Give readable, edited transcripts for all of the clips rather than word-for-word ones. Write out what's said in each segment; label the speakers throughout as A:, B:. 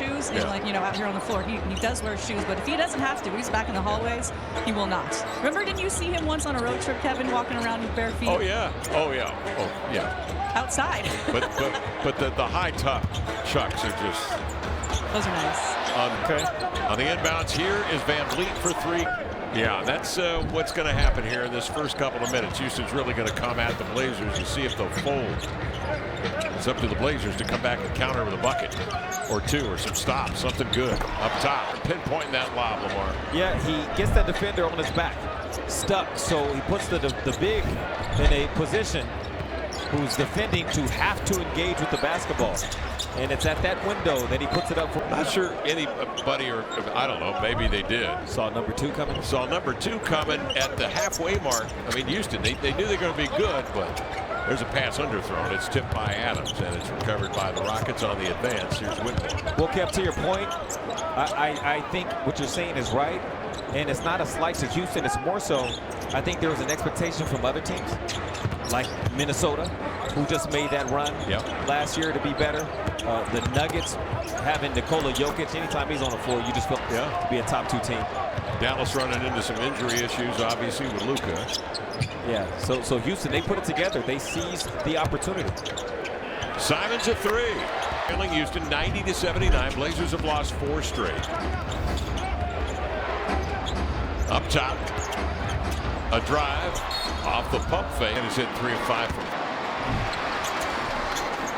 A: shoes, and like, you know, out here on the floor, he does wear shoes, but if he doesn't have to, he's back in the hallways, he will not. Remember, didn't you see him once on a road trip, Kevin, walking around with bare feet?
B: Oh yeah, oh yeah.
A: Outside.
B: but the high top chucks are just.
A: Those are nice.
B: On the inbounds here is Van Vliet for three. Yeah, that's what's going to happen here in this first couple of minutes. Houston's really going to come at the Blazers and see if they'll fold. It's up to the Blazers to come back and counter with a bucket or two or some stops, something good up top. Pinpointing that lob, Lamar.
C: Yeah, he gets that defender on his back, stuck. So he puts the big in a position who's defending to have to engage with the basketball. And it's at that window that he puts it up for.
B: Not sure anybody, or I don't know, maybe they did.
C: Saw number two coming.
B: Saw number two coming at the halfway mark. I mean, Houston, they knew they were going to be good, but there's a pass underthrown. It's tipped by Adams, and it's recovered by the Rockets on the advance. Here's Whitmore.
C: Well, Kev, to your point, I think what you're saying is right. And it's not a slight to Houston. It's more so, I think there was an expectation from other teams, like Minnesota, who just made that run last year to be better. The Nuggets having Nikola Jokic, anytime he's on the floor, you just feel to be a top two team.
B: Dallas running into some injury issues, obviously, with Luka.
C: Yeah, so Houston, they put it together. They seized the opportunity.
B: Simons a three. Trailing Houston 90-79. Blazers have lost 4 straight. Up top, a drive off the pump fake, and he's hit 3 of 5 from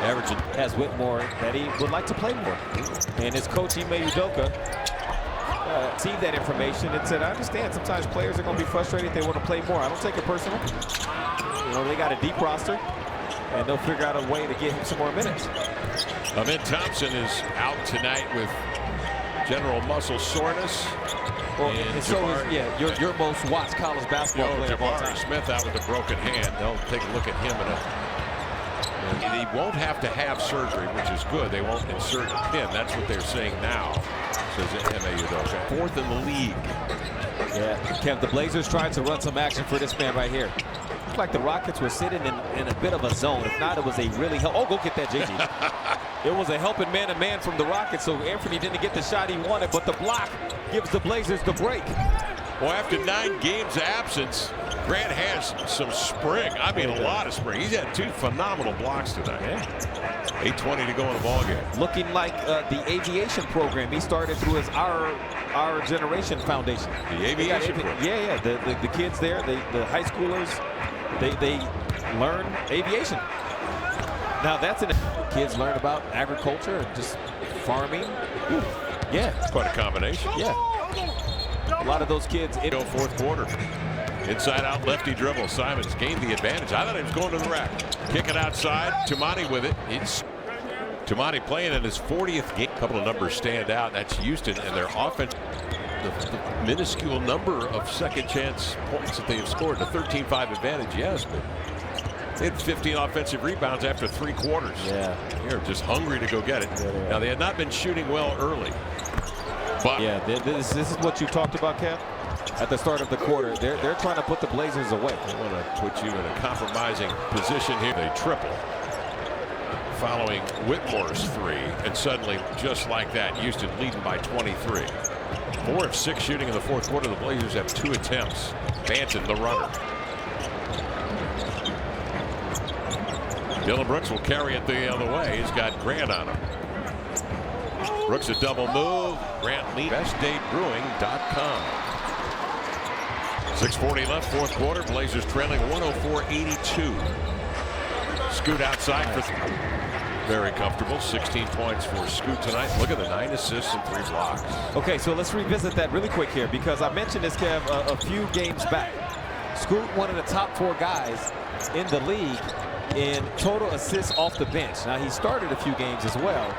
B: averaging.
C: Has Whitmore that he would like to play more, and his coach Ime Udoka received that information and said, I understand sometimes players are going to be frustrated, they want to play more. I don't take it personal. You know, they got a deep roster, and they'll figure out a way to get him some more minutes.
B: Amin Thompson is out tonight with general muscle soreness.
C: Well, and so is, your most watched college basketball player of all time.
B: Smith out with a broken hand. They'll take a look at him and he won't have to have surgery, which is good. They won't insert a pin. That's what they're saying now, says Ime Udoka. 4th in the league.
C: Yeah, Kev, the Blazers trying to run some action for this man right here. Looked like the Rockets were sitting in a bit of a zone. If not, it was a really go get that, JG. It was a helping man-to-man from the Rockets, so Anthony didn't get the shot he wanted, but the block gives the Blazers the break.
B: Well, after 9 games absence, Grant has some spring. I mean, a lot of spring. He's had 2 phenomenal blocks tonight. 8:20 to go in the ballgame.
C: Looking like the aviation program he started through his Our Generation Foundation.
B: The aviation program.
C: Yeah. The kids there, the high schoolers, they learn aviation. Now that's kids learn about agriculture and just farming. Yeah,
B: it's quite a combination.
C: Yeah, a lot of those kids.
B: Go 4th quarter. Inside out lefty dribble. Simons gained the advantage. I thought he was going to the rack. Kick it outside. Tumani with it. It's Tumani playing in his 40th game. A couple of numbers stand out. That's Houston and their offense. The minuscule number of second chance points that they have scored. A 13-5 advantage, yes, but they had 15 offensive rebounds after 3 quarters.
C: Yeah.
B: They're just hungry to go get it. Yeah. Now, they had not been shooting well early. But
C: yeah, this is what you talked about, Kev, at the start of the quarter. They're trying to put the Blazers away.
B: They want to put you in a compromising position here. They triple following Whitmore's 3, and suddenly, just like that, Houston leading by 23. 4 of 6 shooting in the 4th quarter. The Blazers have 2 attempts. Banton, the runner. Dylan Brooks will carry it the other way. He's got Grant on him. Brooks a double move. Grant lead. BestDayBrewing.com. 6:40 left, 4th quarter. Blazers trailing 104-82. Scoot outside for very comfortable. 16 points for Scoot tonight. Look at the 9 assists and 3 blocks.
C: Okay, so let's revisit that really quick here, because I mentioned this, Kev, a few games back. Scoot, one of the top 4 guys in the league in total assists off the bench. Now, he started a few games as well.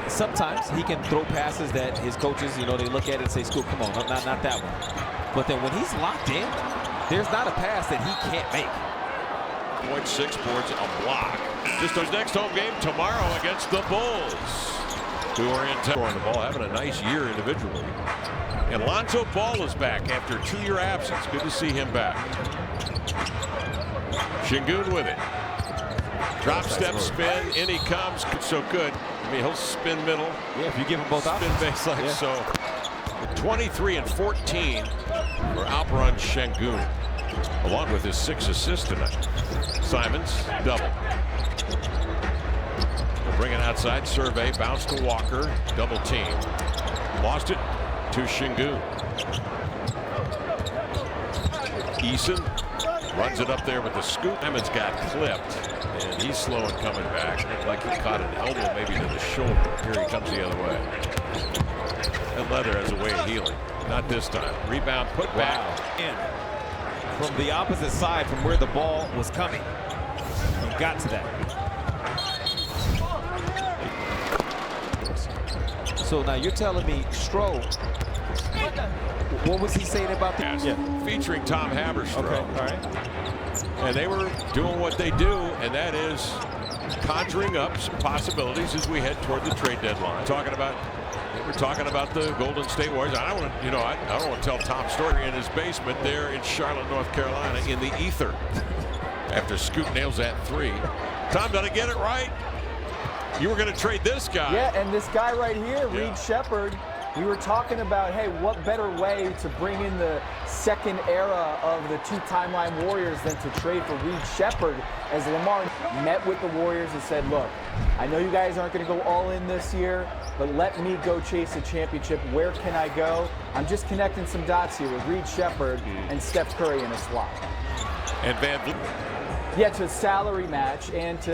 C: Sometimes he can throw passes that his coaches, you know, they look at it and say, Scoot, come on, not that one. But then when he's locked in, there's not a pass that he can't make.
B: 0.6 boards, a block. Just his next home game tomorrow against the Bulls, who are in town on the ball, having a nice year individually. And Lonzo Ball is back after a 2-year absence. Good to see him back. Şengün with it. Drop step spin, in he comes. So good. I mean, he'll spin middle.
C: Yeah, if you give him both
B: spin
C: options.
B: baseline.
C: Yeah.
B: So 23 and 14 for Alperon Şengün, along with his 6 assists tonight. Simons double. They'll bring it outside. Survey bounce to Walker. Double team. Lost it to Şengün. Eason runs it up there with the scoop. Simons got clipped, and he's slow in coming back. Looked like he caught an elbow maybe to the shoulder. Here he comes the other way. And Leather has a way of healing. Not this time. Rebound put back.
C: In from the opposite side from where the ball was coming. He got to that. So now you're telling me Stroh, what was he saying about the
B: Featuring Tom Haberstroh.
C: Okay, all right.
B: And they were doing what they do, and that is conjuring up some possibilities as we head toward the trade deadline. We're talking about the Golden State Warriors. I don't want to, I don't want to tell Tom's story in his basement there in Charlotte, North Carolina, in the ether. After Scoot nails that 3. Tom, did I get it right? You were going to trade this guy.
D: Yeah, and this guy right here, Reed Shepherd, we were talking about, hey, what better way to bring in the second era of the 2 timeline Warriors than to trade for Reed Shepherd, as Lamar met with the Warriors and said, look, I know you guys aren't going to go all in this year, but let me go chase a championship. Where can I go? I'm just connecting some dots here with Reed Shepherd and Steph Curry in a slot.
B: And Van Vliet.
D: Yeah, to salary match and to,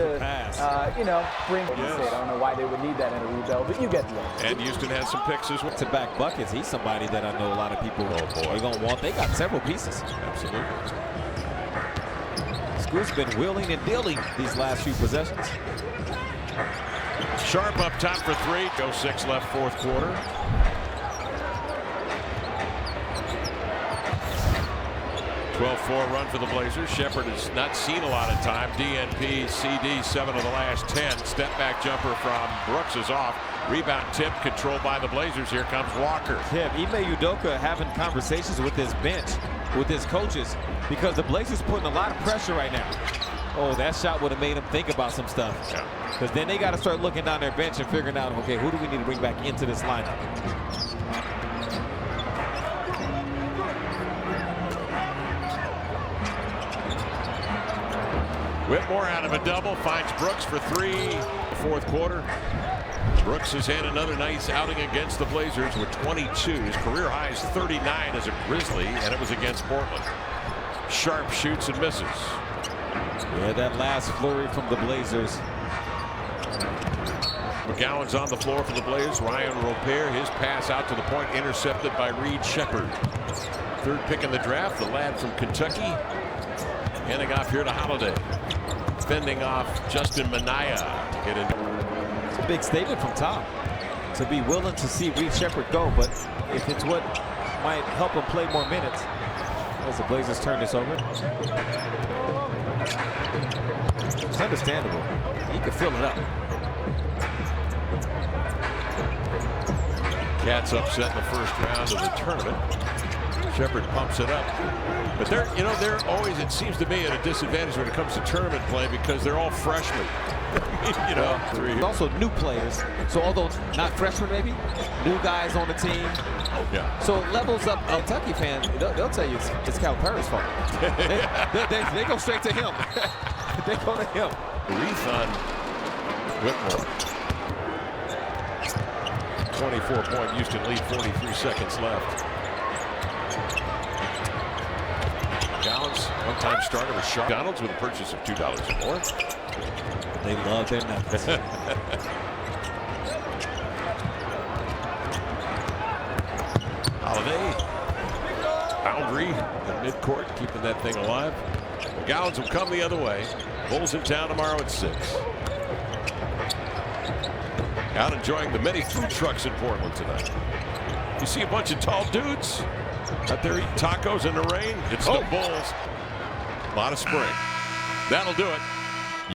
D: bring Golden State. I don't know why they would need that in a rebuild, but you get the idea.
B: And Houston has some picks as well.
C: To back buckets, he's somebody that I know a lot of people are going to want. They got several pieces.
B: Absolutely.
C: Scoot's been wheeling and dealing these last few possessions.
B: Sharp up top for 3. Go 6 left, 4th quarter. .12-4 run for the Blazers. Shepherd has not seen a lot of time. DNP, CD, 7 of the last 10. Step back jumper from Brooks is off. Rebound tip controlled by the Blazers. Here comes Walker.
C: Yeah, Ime Udoka having conversations with his bench, with his coaches, because the Blazers putting a lot of pressure right now. Oh, that shot would have made him think about some stuff. Because then they got to start looking down their bench and figuring out, okay, who do we need to bring back into this lineup?
B: Whitmore out of a double, finds Brooks for 3. 4th quarter. Brooks has had another nice outing against the Blazers with 22. His career high is 39 as a Grizzly, and it was against Portland. Sharp shoots and misses.
C: Yeah, that last flurry from the Blazers.
B: McGowan's on the floor for the Blazers. Ryan Roper, his pass out to the point, intercepted by Reed Shepherd. 3rd pick in the draft, the lad from Kentucky. Handing off here to Holiday. Fending off Justin Minaya to get into.
C: It's a big statement from Tom to be willing to see Reed Shepherd go, but if it's what might help him play more minutes, as the Blazers turn this over. It's understandable. He can fill it up.
B: Cats upset in the first round of the tournament. Shepherd pumps it up. But they're always, it seems to me, at a disadvantage when it comes to tournament play because they're all freshmen.
C: Also new players. So although not freshmen maybe, new guys on the team.
B: Yeah.
C: So it levels up Kentucky fans. They'll tell you it's Calipari's fault. they go straight to him. They go to him.
B: Wreath on Whitmore. 24-point Houston lead, 43 seconds left. Gallons, one-time starter with Sharp. McDonald's with a purchase of $2 or more.
C: They love their nuggets.
B: Holiday, boundary at midcourt, keeping that thing alive. The Gallons will come the other way. Bulls in town tomorrow at 6. Out enjoying the many food trucks in Portland tonight. You see a bunch of tall dudes out there eating tacos in the rain. It's the Bulls. A lot of spring. That'll do it.